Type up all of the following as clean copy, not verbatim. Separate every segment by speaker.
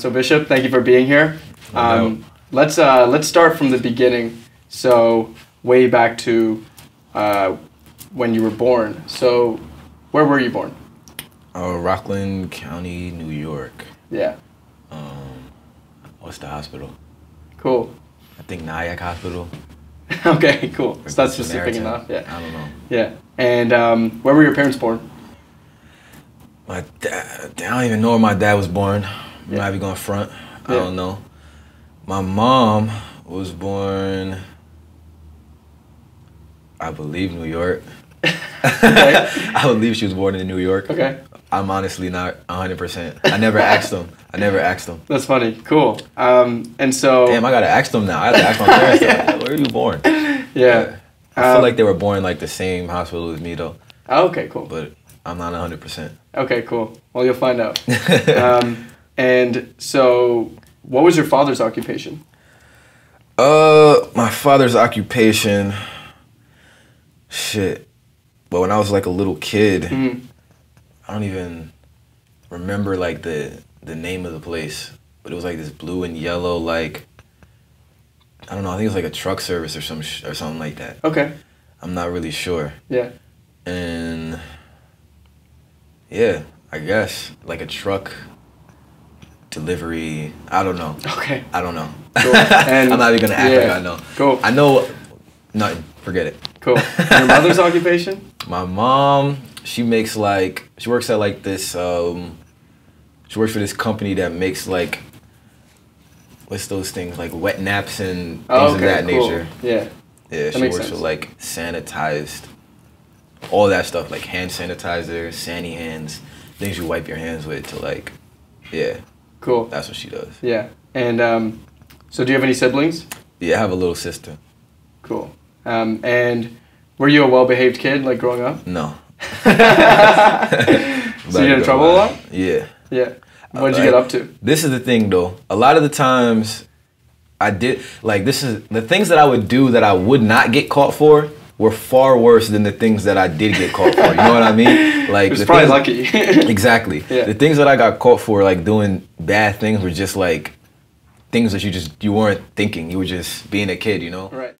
Speaker 1: So Bishop, thank you for being here. Let's start from the beginning. So way back to when you were born. So where were you born?
Speaker 2: Rockland County, New York.
Speaker 1: Yeah.
Speaker 2: What's the hospital?
Speaker 1: Cool.
Speaker 2: I think Nyack Hospital.
Speaker 1: Okay, cool. So that's specific enough. Yeah.
Speaker 2: I don't know.
Speaker 1: Yeah. And where were your parents born?
Speaker 2: My dad, I don't even know where my dad was born. I'm not even going front. I don't know. My mom was born, I believe, New York. I believe she was born in New York.
Speaker 1: Okay.
Speaker 2: I'm honestly not 100%. I never asked them.
Speaker 1: That's funny. Cool. And so...
Speaker 2: Damn, I gotta ask them now. I have to ask my parents. Like, where are you born?
Speaker 1: Yeah.
Speaker 2: I feel like they were born like the same hospital as me though.
Speaker 1: Okay, cool.
Speaker 2: But I'm not 100%.
Speaker 1: Okay, cool. Well, you'll find out. And so, what was your father's occupation?
Speaker 2: My father's occupation, shit. But when I was like a little kid, I don't even remember like the name of the place, but it was like this blue and yellow, like, I don't know, I think it was like a truck service or something like that.
Speaker 1: Okay.
Speaker 2: I'm not really sure.
Speaker 1: Yeah.
Speaker 2: And yeah, I guess like a truck delivery, I don't know.
Speaker 1: Okay.
Speaker 2: I don't know.
Speaker 1: Cool. And
Speaker 2: I'm not even gonna act like I know.
Speaker 1: Cool.
Speaker 2: I know nothing, forget it.
Speaker 1: Cool. And your mother's occupation?
Speaker 2: My mom, she makes like, she works at like this, she works for this company that makes like, what's those things, like wet naps and things of that nature.
Speaker 1: Yeah.
Speaker 2: Yeah, she works for like sanitized, all that stuff, like hand sanitizer, sandy hands, things you wipe your hands with to like, yeah.
Speaker 1: Cool.
Speaker 2: That's what she does.
Speaker 1: Yeah. And so do you have any siblings?
Speaker 2: Yeah, I have a little sister.
Speaker 1: Cool. And were you a well-behaved kid, like, growing up?
Speaker 2: No.
Speaker 1: So you get in trouble a lot?
Speaker 2: Yeah.
Speaker 1: Yeah. What did you get up to?
Speaker 2: This is the thing, though. A lot of the times, I did, like, this is, the things that I would do that I would not get caught for were far worse than the things that I did get caught for. You know what I mean? Like,
Speaker 1: it was probably lucky.
Speaker 2: Exactly. Yeah. The things that I got caught for, like, doing bad things were just, like, things that you weren't thinking. You were just being a kid, you know?
Speaker 1: Right.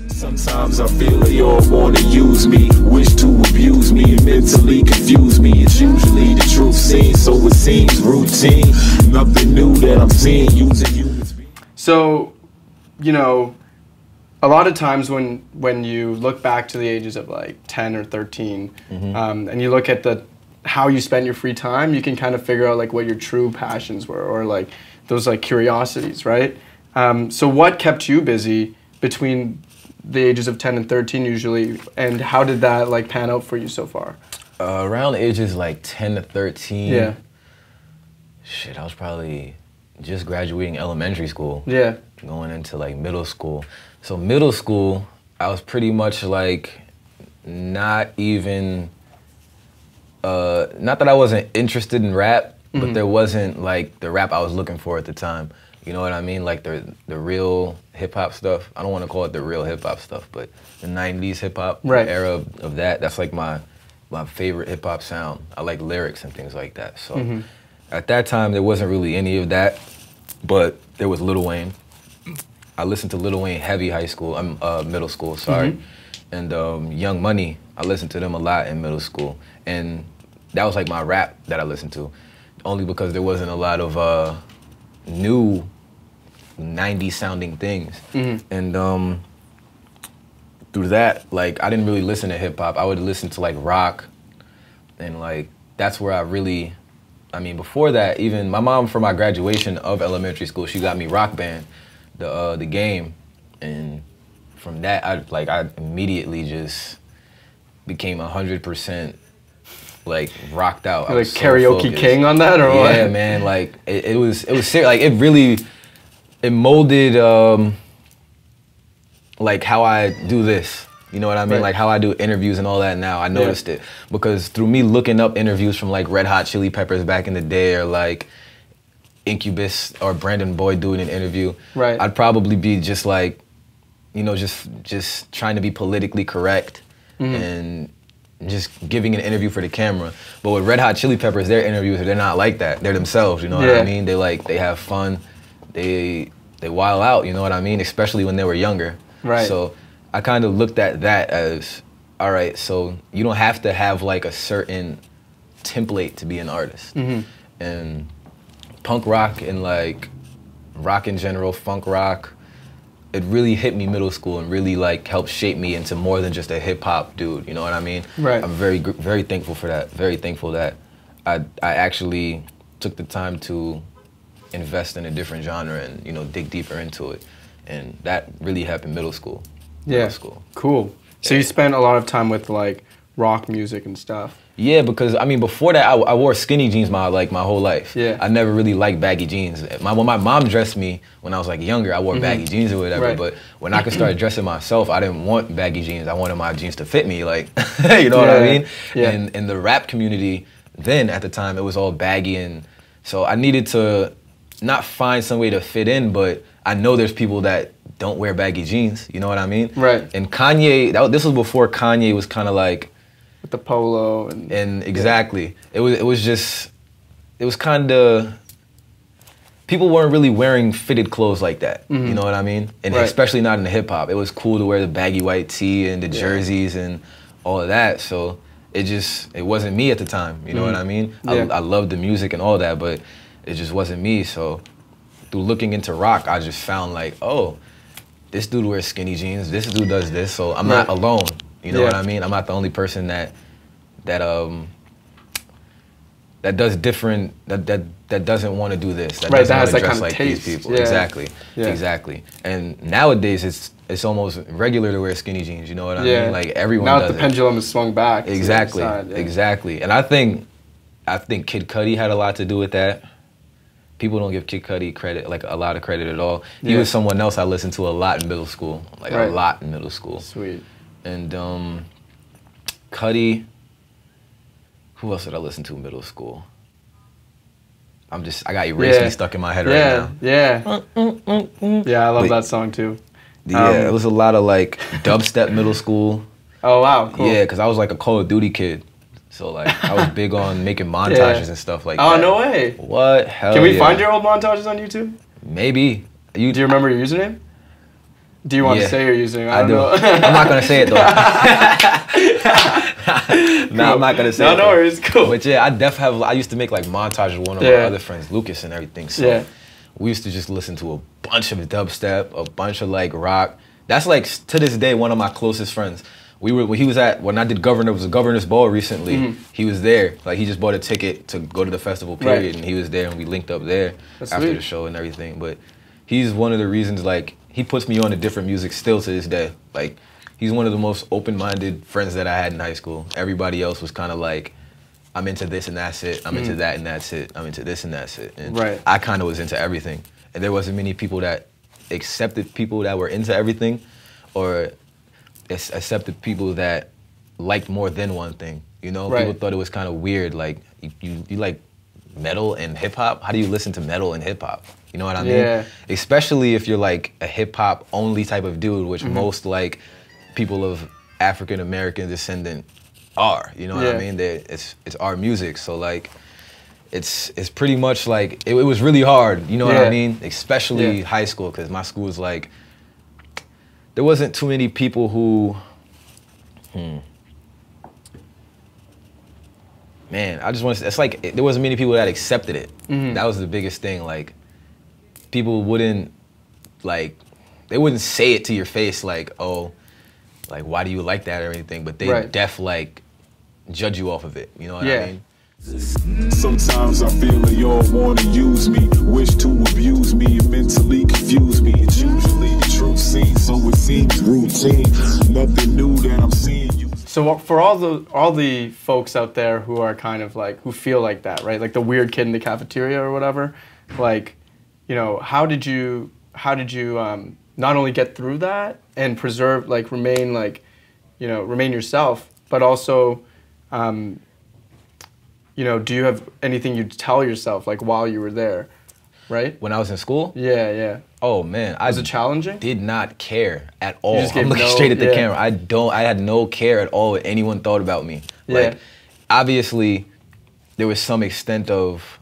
Speaker 3: Sometimes I feel they all wanna use me, wish to abuse me, mentally confuse me. It's usually the truth seen, so it seems routine. Nothing new that I'm seeing using humans.
Speaker 1: So, you know, a lot of times when you look back to the ages of like 10 or 13, and you look at how you spent your free time, you can kind of figure out like what your true passions were, or like those like curiosities, right? So what kept you busy between the ages of 10 and 13 usually, and how did that like pan out for you so far?
Speaker 2: Around ages like 10 to 13.
Speaker 1: Yeah.
Speaker 2: Shit, I was probably just graduating elementary school.
Speaker 1: Yeah.
Speaker 2: Going into like middle school. So middle school, I was pretty much like not even, not that I wasn't interested in rap, but there wasn't like the rap I was looking for at the time. You know what I mean? Like the real hip hop stuff. I don't want to call it the real hip hop stuff, but the 90s hip hop era of that, that's like my favorite hip hop sound. I like lyrics and things like that. So at that time, there wasn't really any of that, but there was Lil Wayne. I listened to Lil Wayne heavy middle school, sorry. And Young Money, I listened to them a lot in middle school. And that was like my rap that I listened to, only because there wasn't a lot of new 90s sounding things. And through that, like, I didn't really listen to hip hop. I would listen to like rock, and like, that's where I really, I mean, before that, even my mom, for my graduation of elementary school, she got me Rock Band, the game, and from that, I immediately just became 100% like rocked out.
Speaker 1: Like karaoke king on that, or what?
Speaker 2: Yeah, man. Like it was serious. Like it molded like how I do this. You know what I mean? Like how I do interviews and all that now. I noticed it because through me looking up interviews from like Red Hot Chili Peppers back in the day, or like Incubus or Brandon Boyd doing an interview, I'd probably be just like, you know, just trying to be politically correct and just giving an interview for the camera. But with Red Hot Chili Peppers, their interviews, they're not like that. They're themselves, you know what I mean? They have fun, they wild out, you know what I mean? Especially when they were younger.
Speaker 1: Right.
Speaker 2: So I kind of looked at that as, all right, so you don't have to have like a certain template to be an artist. And punk rock and like rock in general, funk rock, it really hit me middle school and really like helped shape me into more than just a hip hop dude, you know what I mean?
Speaker 1: Right.
Speaker 2: I'm very thankful for that. Very thankful that I actually took the time to invest in a different genre and, you know, dig deeper into it. And that really happened middle school.
Speaker 1: Yeah. Cool. So you spent a lot of time with like rock music and stuff.
Speaker 2: Yeah, because I mean, before that, I wore skinny jeans my whole life.
Speaker 1: Yeah.
Speaker 2: I never really liked baggy jeans. When my mom dressed me when I was like younger, I wore baggy jeans or whatever.
Speaker 1: Right.
Speaker 2: But when I could start dressing myself, I didn't want baggy jeans. I wanted my jeans to fit me, like, you know what I mean?
Speaker 1: Yeah.
Speaker 2: And in the rap community, then at the time, it was all baggy, and so I needed to not find some way to fit in, but I know there's people that don't wear baggy jeans. You know what I mean?
Speaker 1: Right.
Speaker 2: And Kanye, this was before Kanye was kind of like.
Speaker 1: With the polo and
Speaker 2: exactly. It was kind of, people weren't really wearing fitted clothes like that. You know what I mean? And especially not in the hip hop. It was cool to wear the baggy white tee and the jerseys and all of that. So it wasn't me at the time. You know what I mean? I loved the music and all that, but it just wasn't me. So through looking into rock, I just found like, oh, this dude wears skinny jeans. This dude does this. So I'm not alone. You know what I mean? I'm not the only person that does different, that doesn't want to do this. That doesn't want to dress like these people.
Speaker 1: Yeah.
Speaker 2: Exactly.
Speaker 1: Yeah.
Speaker 2: Exactly. And nowadays it's almost regular to wear skinny jeans. You know what I mean? Like everyone
Speaker 1: now
Speaker 2: does
Speaker 1: the pendulum is swung back.
Speaker 2: Exactly.
Speaker 1: To the side,
Speaker 2: Exactly. And I think Kid Cudi had a lot to do with that. People don't give Kid Cudi credit, like a lot of credit at all. He was someone else I listened to a lot in middle school, like a lot in middle school.
Speaker 1: Sweet.
Speaker 2: And Cudi, who else did I listen to in middle school? I got Erase Me stuck in my head right now.
Speaker 1: Yeah, I love that song too.
Speaker 2: Yeah, it was a lot of like dubstep middle school.
Speaker 1: Oh wow, cool.
Speaker 2: Yeah, because I was like a Call of Duty kid. So like I was big on making montages and stuff like that.
Speaker 1: Oh, no way.
Speaker 2: What? Hell
Speaker 1: Can we find your old montages on YouTube?
Speaker 2: Maybe.
Speaker 1: Do you remember your username? Do you want to say your username? I don't know.
Speaker 2: I'm not going to say it though. No, I'm not going to say it.
Speaker 1: No worries, cool.
Speaker 2: But yeah, I used to make like montages with one of my other friends, Lucas and everything. So we used to just listen to a bunch of dubstep, a bunch of like rock. That's like to this day one of my closest friends. When I did Governor's Ball recently, he was there. Like he just bought a ticket to go to the festival period and he was there and we linked up there after the show and everything. But he's one of the reasons like he puts me on to different music still to this day. Like he's one of the most open-minded friends that I had in high school. Everybody else was kind of like, I'm into this and that's it. I'm into that and that's it. I'm into this and that's it. And I kind of was into everything. And there wasn't many people that accepted people that were into everything or accepted people that liked more than one thing. You know, people thought it was kind of weird. Like you like metal and hip hop. How do you listen to metal and hip hop? You know what I mean?
Speaker 1: Yeah.
Speaker 2: Especially if you're like a hip hop only type of dude, which most like people of African American descent are. You know what I mean? It's our music. So like, it's pretty much like it was really hard. You know what I mean? Especially high school, because my school was like. There wasn't too many people who, man, I just want to, it's like, there wasn't many people that accepted it. That was the biggest thing. Like, people wouldn't, like, they wouldn't say it to your face, like, oh, like, why do you like that or anything? But they like, judge you off of it. You know what I mean?
Speaker 3: Sometimes I feel they all wanna use me, wish to abuse me, and mentally confuse me. It's usually the truth scene, so it seems routine. Nothing new that I'm seeing you.
Speaker 1: So for all the folks out there who are kind of like who feel like that, right? Like the weird kid in the cafeteria or whatever. Like, you know, how did you not only get through that and preserve, like remain like, you know, remain yourself, but also. You know, do you have anything you'd tell yourself, like, while you were there? right?
Speaker 2: When I was in school?
Speaker 1: Yeah, yeah.
Speaker 2: Oh man,
Speaker 1: Was it challenging?
Speaker 2: Did not care at all.
Speaker 1: just
Speaker 2: I'm
Speaker 1: gave
Speaker 2: looking
Speaker 1: no-
Speaker 2: straight at the
Speaker 1: yeah.
Speaker 2: camera. I had no care at all what anyone thought about me.
Speaker 1: Yeah.
Speaker 2: Like, obviously, there was some extent of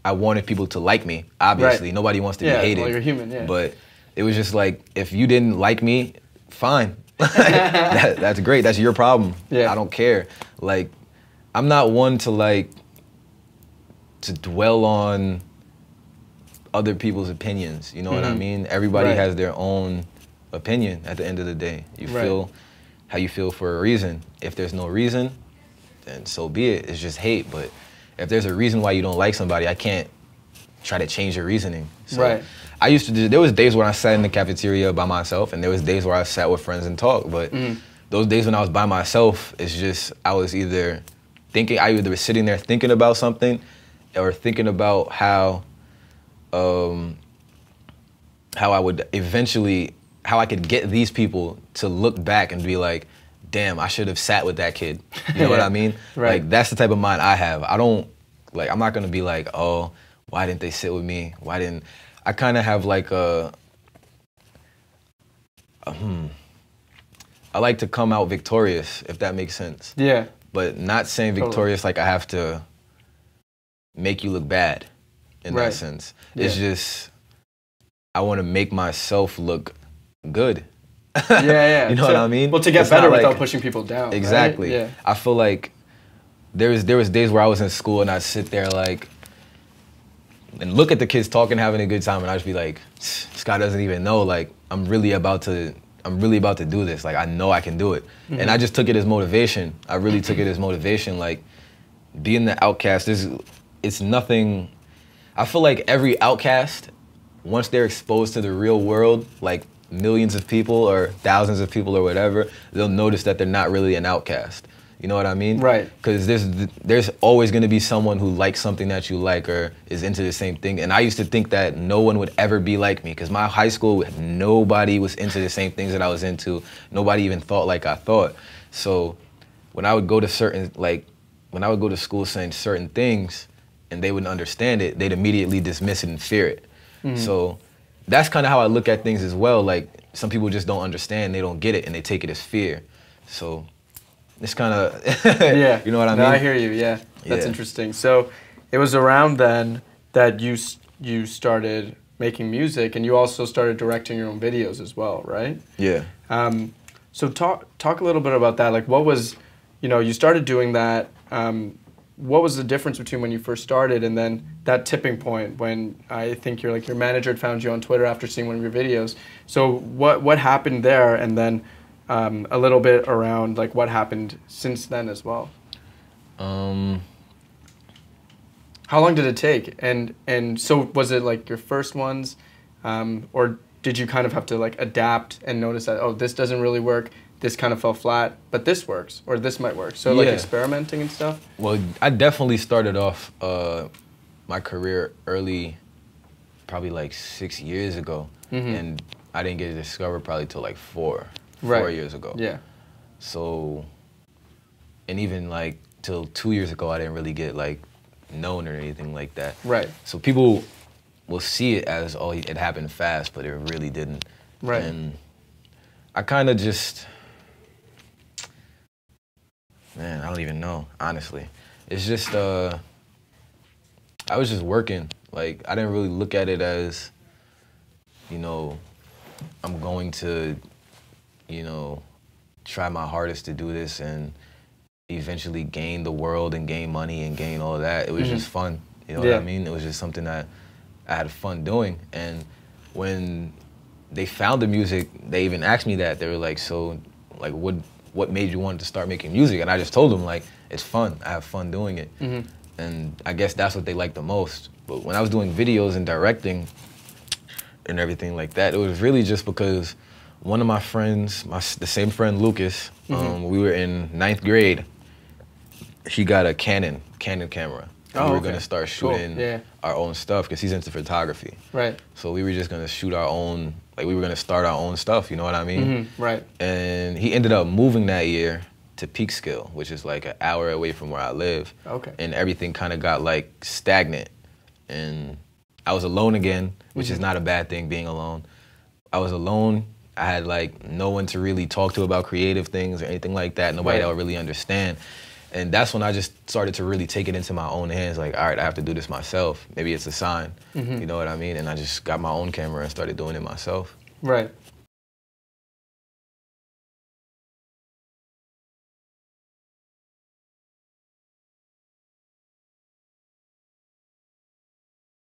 Speaker 2: I wanted people to like me. Obviously,
Speaker 1: Right.
Speaker 2: nobody wants to be
Speaker 1: Yeah,
Speaker 2: hated.
Speaker 1: well, you're human, yeah.
Speaker 2: But it was just like, if you didn't like me, fine. That's great. That's your problem.
Speaker 1: Yeah.
Speaker 2: I don't care. Like, I'm not one to like to dwell on other people's opinions. You know what I mean? Everybody
Speaker 1: Right.
Speaker 2: has their own opinion at the end of the day. You
Speaker 1: Right.
Speaker 2: feel how you feel for a reason. If there's no reason, then so be it. It's just hate. But if there's a reason why you don't like somebody, I can't try to change your reasoning. So
Speaker 1: Right.
Speaker 2: I used to there was days when I sat in the cafeteria by myself, and there was days where I sat with friends and talked. But those days when I was by myself, it's just I was either was sitting there thinking about something, or thinking about how I would eventually, how I could get these people to look back and be like, damn, I should have sat with that kid. You know what I mean?
Speaker 1: Right.
Speaker 2: Like, that's the type of mind I have. I'm not gonna be like, oh, why didn't they sit with me? I kind of have like I like to come out victorious, if that makes sense.
Speaker 1: Yeah.
Speaker 2: But not saying victorious like I have to make you look bad in
Speaker 1: Right.
Speaker 2: that sense. It's just, I want to make myself look good.
Speaker 1: Yeah, yeah.
Speaker 2: You know what I mean?
Speaker 1: Well, to get
Speaker 2: It's
Speaker 1: better
Speaker 2: not
Speaker 1: without
Speaker 2: like-
Speaker 1: pushing people down.
Speaker 2: Exactly.
Speaker 1: Right? Yeah.
Speaker 2: I feel like there was days where I was in school and I'd sit there like, and look at the kids talking, having a good time, and I'd just be like, this guy doesn't even know, like, I'm really about to do this. Like, I know I can do it. And I just took it as motivation. I really took it as motivation. Like, being the outcast, it's nothing. I feel like every outcast, once they're exposed to the real world, like millions of people or thousands of people or whatever, they'll notice that they're not really an outcast. You know what I mean?
Speaker 1: Right.
Speaker 2: Because there's always going to be someone who likes something that you like or is into the same thing. And I used to think that no one would ever be like me, because my high school, nobody was into the same things that I was into. Nobody even thought like I thought. So when I would go to school saying certain things and they wouldn't understand it, they'd immediately dismiss it and fear it. So that's kind of how I look at things as well. Like, some people just don't understand, they don't get it, and they take it as fear. So it's kind of,
Speaker 1: Yeah.
Speaker 2: you know what I mean?
Speaker 1: No, I hear you. Yeah. That's
Speaker 2: Yeah.
Speaker 1: interesting. So it was around then that you started making music, and you also started directing your own videos as well, right?
Speaker 2: Yeah.
Speaker 1: So talk a little bit about that. Like, what was, you started doing that. What was the difference between when you first started and then that tipping point when I think your manager had found you on Twitter after seeing one of your videos? So what happened there, and then a little bit around like what happened since then as well? How long did it take? And so was it like your first ones, or did you kind of have to like adapt and notice that, oh, this doesn't really work, this kind of fell flat, but this works, or this might work? So like experimenting and stuff?
Speaker 2: Well, I definitely started off my career early, probably like 6 years ago, and I didn't get discovered probably till like 4 years ago.
Speaker 1: Yeah.
Speaker 2: So, and even like till 2 years ago, I didn't really get like known or anything like that.
Speaker 1: Right.
Speaker 2: So people will see it as, oh, it happened fast, but it really didn't.
Speaker 1: Right.
Speaker 2: And I kind of just, man, I don't even know, honestly. It's just, I was just working. Like, I didn't really look at it as, I'm going to, try my hardest to do this and eventually gain the world and gain money and gain all of that. It was just fun. You know what I mean? It was just something that I had fun doing. And when they found the music, they even asked me that. They were like, so, like, what made you want to start making music? And I just told them, like, it's fun. I have fun doing it. And I guess that's what they liked the most. But when I was doing videos and directing and everything like that, it was really just because one of my friends, the same friend Lucas, we were in 9th grade. He got a Canon camera.
Speaker 1: Oh,
Speaker 2: we were
Speaker 1: okay.
Speaker 2: gonna start shooting our own stuff because he's into photography.
Speaker 1: Right.
Speaker 2: So we were just gonna shoot our own, like we were gonna start our own stuff, you know what I mean?
Speaker 1: Right.
Speaker 2: And he ended up moving that year to Peekskill, which is like an hour away from where I live.
Speaker 1: Okay.
Speaker 2: And everything kind of got like stagnant. And I was alone again, which is not a bad thing, being alone. I was alone. I had like no one to really talk to about creative things or anything like that. Nobody that would really understand. And that's when I just started to really take it into my own hands. Like, all right, I have to do this myself. Maybe it's a sign. You know what I mean? And I just got my own camera and started doing it myself.
Speaker 1: Right.